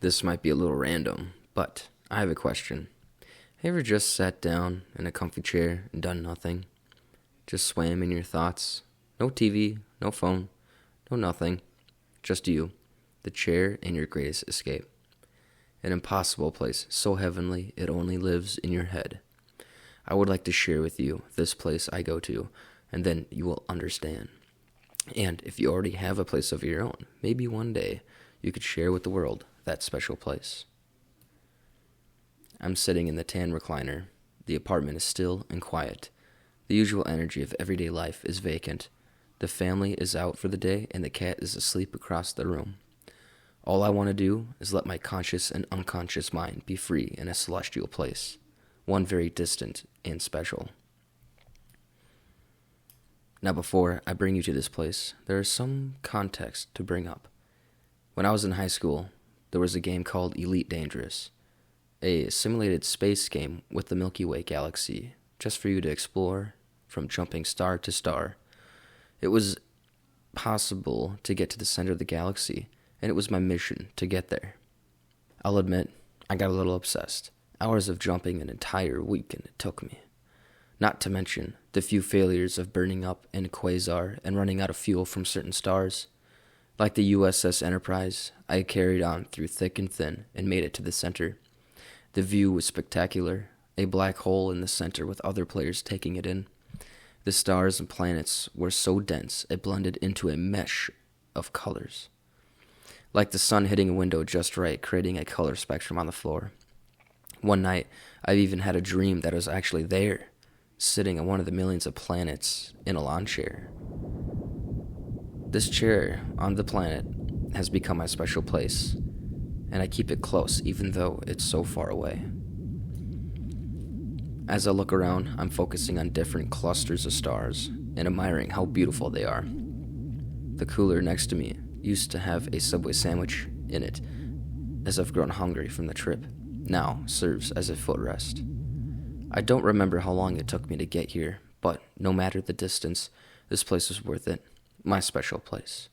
This might be a little random, but I have a question. Have you ever just sat down in a comfy chair and done nothing? Just swam in your thoughts? No TV, no phone, no nothing. Just you, the chair, and your greatest escape. An impossible place, so heavenly it only lives in your head. I would like to share with you this place I go to, and then you will understand. And if you already have a place of your own, maybe one day you could share with the world that special place. I'm sitting in the tan recliner. The apartment is still and quiet. The usual energy of everyday life is vacant. The family is out for the day, and the cat is asleep across the room. All I want to do is let my conscious and unconscious mind be free in a celestial place, one very distant and special. Now, before I bring you to this place, there is some context to bring up. When I was in high school, there was a game called Elite Dangerous, a simulated space game with the Milky Way galaxy, just for you to explore from jumping star to star. It was possible to get to the center of the galaxy, and it was my mission to get there. I'll admit, I got a little obsessed. Hours of jumping an entire weekend it took me. Not to mention the few failures of burning up in a quasar and running out of fuel from certain stars. Like the USS Enterprise, I carried on through thick and thin and made it to the center. The view was spectacular, a black hole in the center with other players taking it in. The stars and planets were so dense it blended into a mesh of colors. Like the sun hitting a window just right, creating a color spectrum on the floor. One night, I even had a dream that I was actually there, sitting on one of the millions of planets in a lawn chair. This chair on the planet has become my special place, and I keep it close even though it's so far away. As I look around, I'm focusing on different clusters of stars and admiring how beautiful they are. The cooler next to me used to have a Subway sandwich in it, as I've grown hungry from the trip. Now serves as a footrest. I don't remember how long it took me to get here, but no matter the distance, this place was worth it. My special place.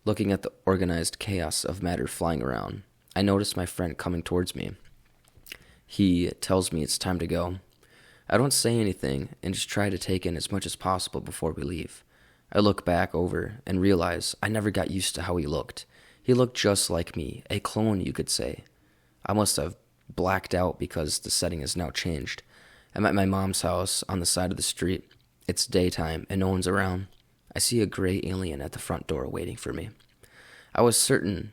Looking at the organized chaos of matter flying around, I notice my friend coming towards me. He tells me it's time to go. I don't say anything and just try to take in as much as possible before we leave. I look back over and realize I never got used to how he looked. He looked just like me, a clone you could say. I must have blacked out because the setting has now changed. I'm at my mom's house on the side of the street. It's daytime and no one's around. I see a gray alien at the front door waiting for me. I was certain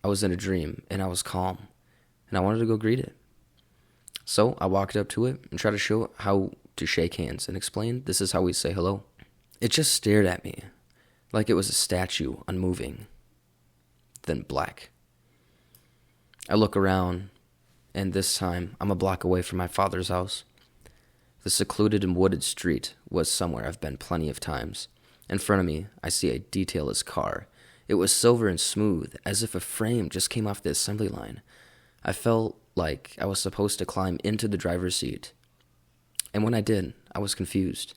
I was in a dream and I was calm, and I wanted to go greet it. So I walked up to it and tried to show it how to shake hands and explain this is how we say hello. It just stared at me like it was a statue, unmoving, then black. I look around, and this time I'm a block away from my father's house. The secluded and wooded street was somewhere I've been plenty of times. In front of me, I see a detailless car. It was silver and smooth, as if a frame just came off the assembly line. I felt like I was supposed to climb into the driver's seat. And when I did, I was confused.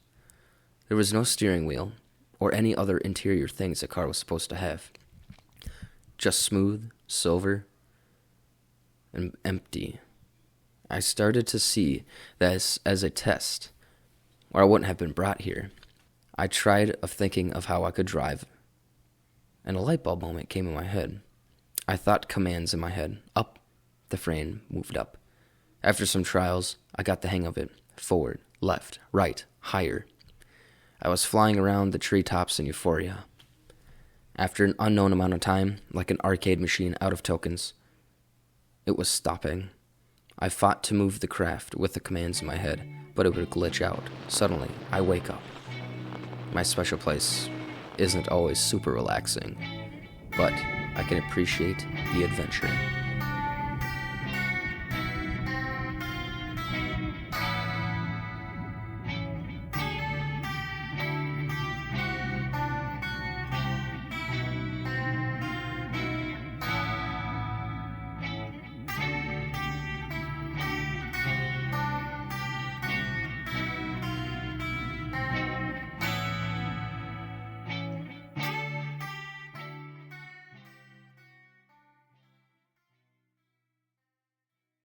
There was no steering wheel or any other interior things a car was supposed to have. Just smooth, silver, and empty. I started to see this as a test, or I wouldn't have been brought here. I tried of thinking of how I could drive, and a light bulb moment came in my head. I thought commands in my head. Up, the frame moved up. After some trials, I got the hang of it. Forward, left, right, higher. I was flying around the treetops in euphoria. After an unknown amount of time, like an arcade machine out of tokens, it was stopping. I fought to move the craft with the commands in my head, but it would glitch out. Suddenly, I wake up. My special place isn't always super relaxing, but I can appreciate the adventure.